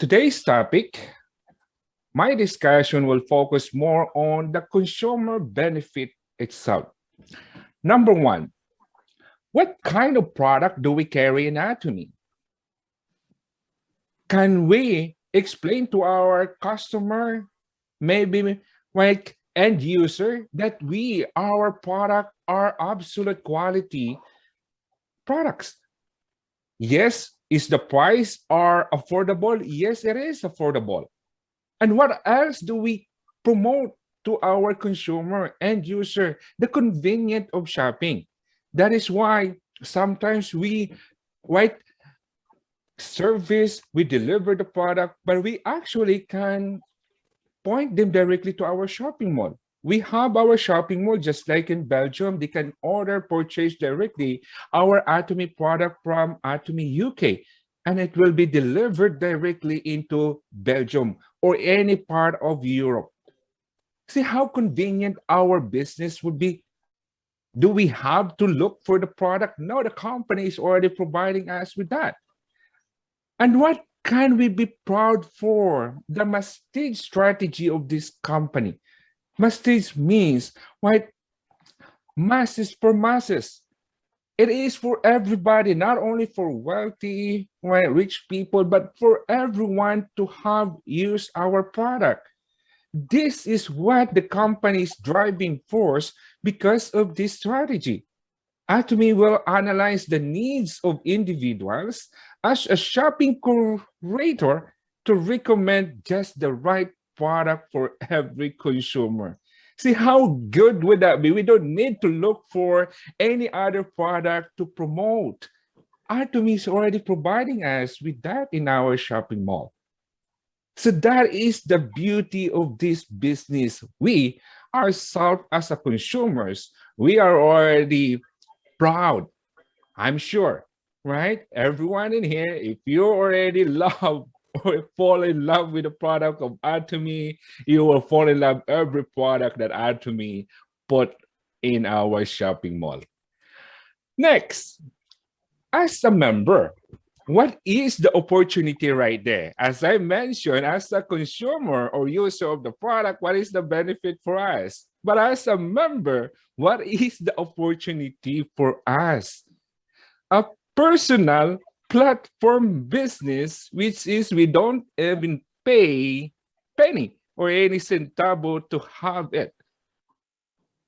Today's topic, my discussion will focus more on the consumer benefit itself. Number one, what kind of product do we carry in Atomy? Can we explain to our customer, maybe like end user, that our product are absolute quality products? Yes, is the price are affordable? Yes, it is affordable. And what else do we promote to our consumer end user? The convenience of shopping. That is why sometimes we white service, we deliver the product, but we actually can point them directly to our shopping mall. We have our shopping mall, just like in Belgium, they can purchase directly our Atomy product from Atomy UK, and it will be delivered directly into Belgium or any part of Europe. See how convenient our business would be. Do we have to look for the product? No, the company is already providing us with that. And what can we be proud for? The mastage strategy of this company. Mastage means what? Masses for masses. It is for everybody, not only for wealthy, rich people, but for everyone to have use our product. This is what the company's driving force because of this strategy. Atomy will analyze the needs of individuals as a shopping curator to recommend just the right product for every consumer. See how good would that be? We don't need to look for any other product to promote. Atomy is already providing us with that in our shopping mall. So that is the beauty of this business. We ourselves as a consumers, we are already proud, I'm sure, right? Everyone in here, if you already love or fall in love with the product of Atomy, you will fall in love every product that Atomy put in our shopping mall. Next, as a member, what is the opportunity right there? As I mentioned, as a consumer or user of the product, what is the benefit for us? But as a member, what is the opportunity for us? A personal platform business, which is we don't even pay penny or any centavo to have it.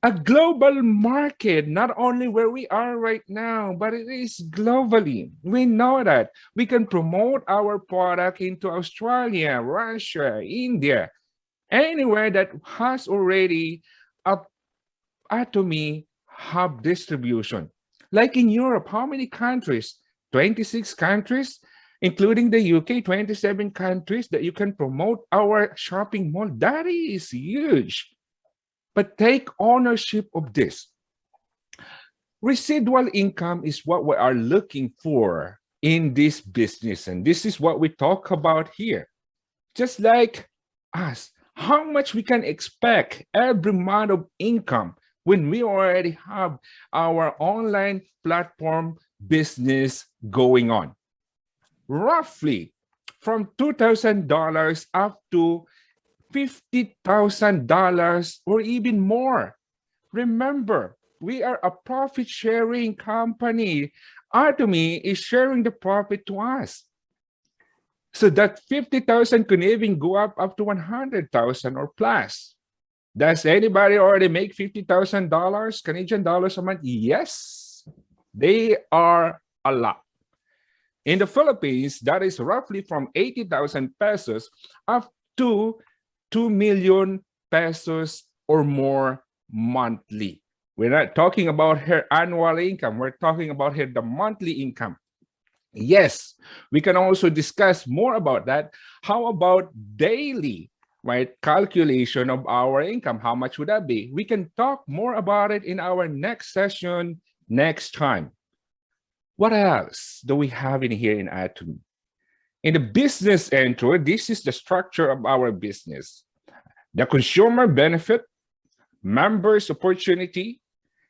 A global market, not only where we are right now, but it is globally. We know that we can promote our product into Australia, Russia, India, anywhere that has already a Atomy hub distribution. Like in Europe, how many countries? 26 countries, including the UK, 27 countries that you can promote our shopping mall. That is huge. But take ownership of this. Residual income is what we are looking for in this business. And this is what we talk about here. Just like us, how much we can expect every month of income when we already have our online platform business going on. Roughly from $2,000 up to $50,000 or even more. Remember, we are a profit-sharing company. Atomy is sharing the profit to us. So that 50,000 can even go up to 100,000 or plus. Does anybody already make $50,000 Canadian dollars a month? Yes, they are a lot. In the Philippines, that is roughly from 80,000 pesos up to 2 million pesos or more monthly. We're not talking about her annual income. We're talking about her the monthly income. Yes, we can also discuss more about that. How about daily, calculation of our income? How much would that be? We can talk more about it in our next session next time. What else do we have in here in Atomy? In the business intro, this is the structure of our business. The consumer benefit, members opportunity,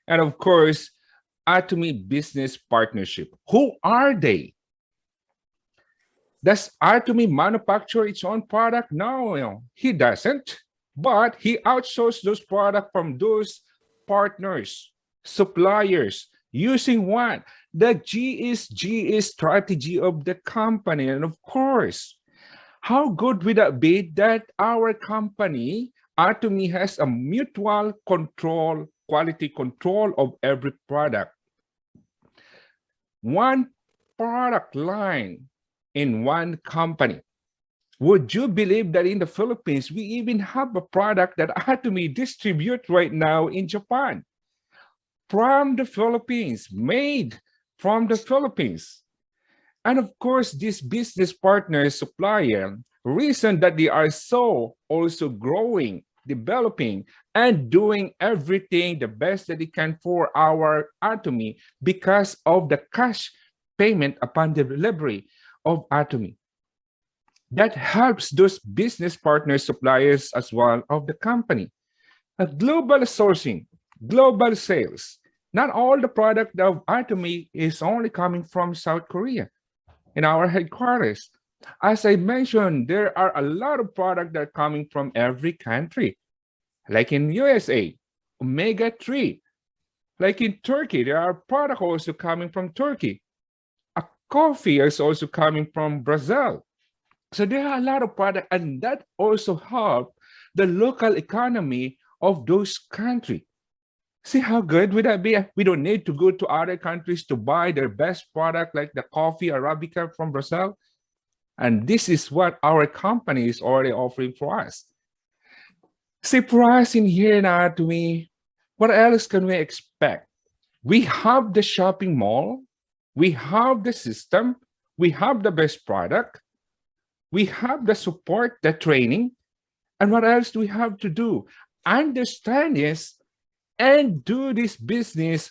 and of course, Atomy business partnership. Who are they? Does Atomy manufacture its own product? No, he doesn't. But he outsourced those products from those partners, suppliers, using what? The GSG strategy of the company. And of course, how good would that be that our company, Atomy, has a mutual control, quality control of every product? One product line in one company. Would you believe that in the Philippines, we even have a product that Atomy distribute right now in Japan? From the Philippines, made from the Philippines. And of course, this business partner supplier, reason that they are so also growing, developing, and doing everything the best that they can for our Atomy because of the cash payment upon the delivery of Atomy. That helps those business partners, suppliers as well of the company. A global sourcing, global sales. Not all the product of Atomy is only coming from South Korea in our headquarters. As I mentioned, there are a lot of products that are coming from every country. Like in USA, omega-3. Like in Turkey, there are products also coming from Turkey. A coffee is also coming from Brazil. So there are a lot of products, and that also help the local economy of those countries. See how good would that be? We don't need to go to other countries to buy their best product like the coffee Arabica from Brazil. And this is what our company is already offering for us. See, for us in here in Atomy, what else can we expect? We have the shopping mall, we have the system, we have the best product, we have the support, the training, and what else do we have to do? Understand this and do this business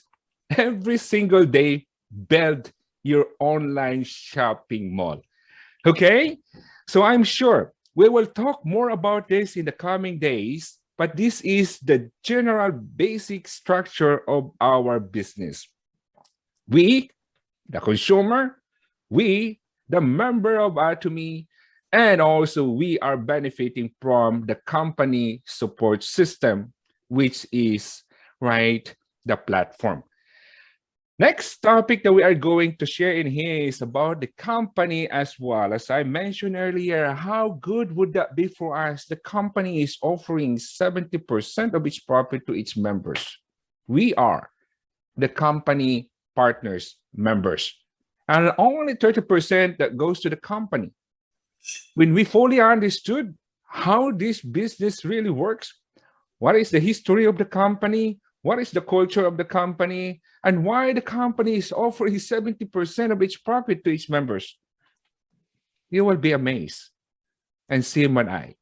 every single day. Build your online shopping mall. Okay? So I'm sure we will talk more about this in the coming days, but this is the general basic structure of our business. We, the consumer, we, the member of Atomy, and also we are benefiting from the company support system, which is, right, the platform. Next topic that we are going to share in here is about the company as well. As I mentioned earlier, how good would that be for us? The company is offering 70% of its profit to its members. We are the company partners, members, and only 30% that goes to the company. When we fully understood how this business really works, what is the history of the company, what is the culture of the company, and why the company is offering 70% of its profit to its members, you will be amazed and see my eye.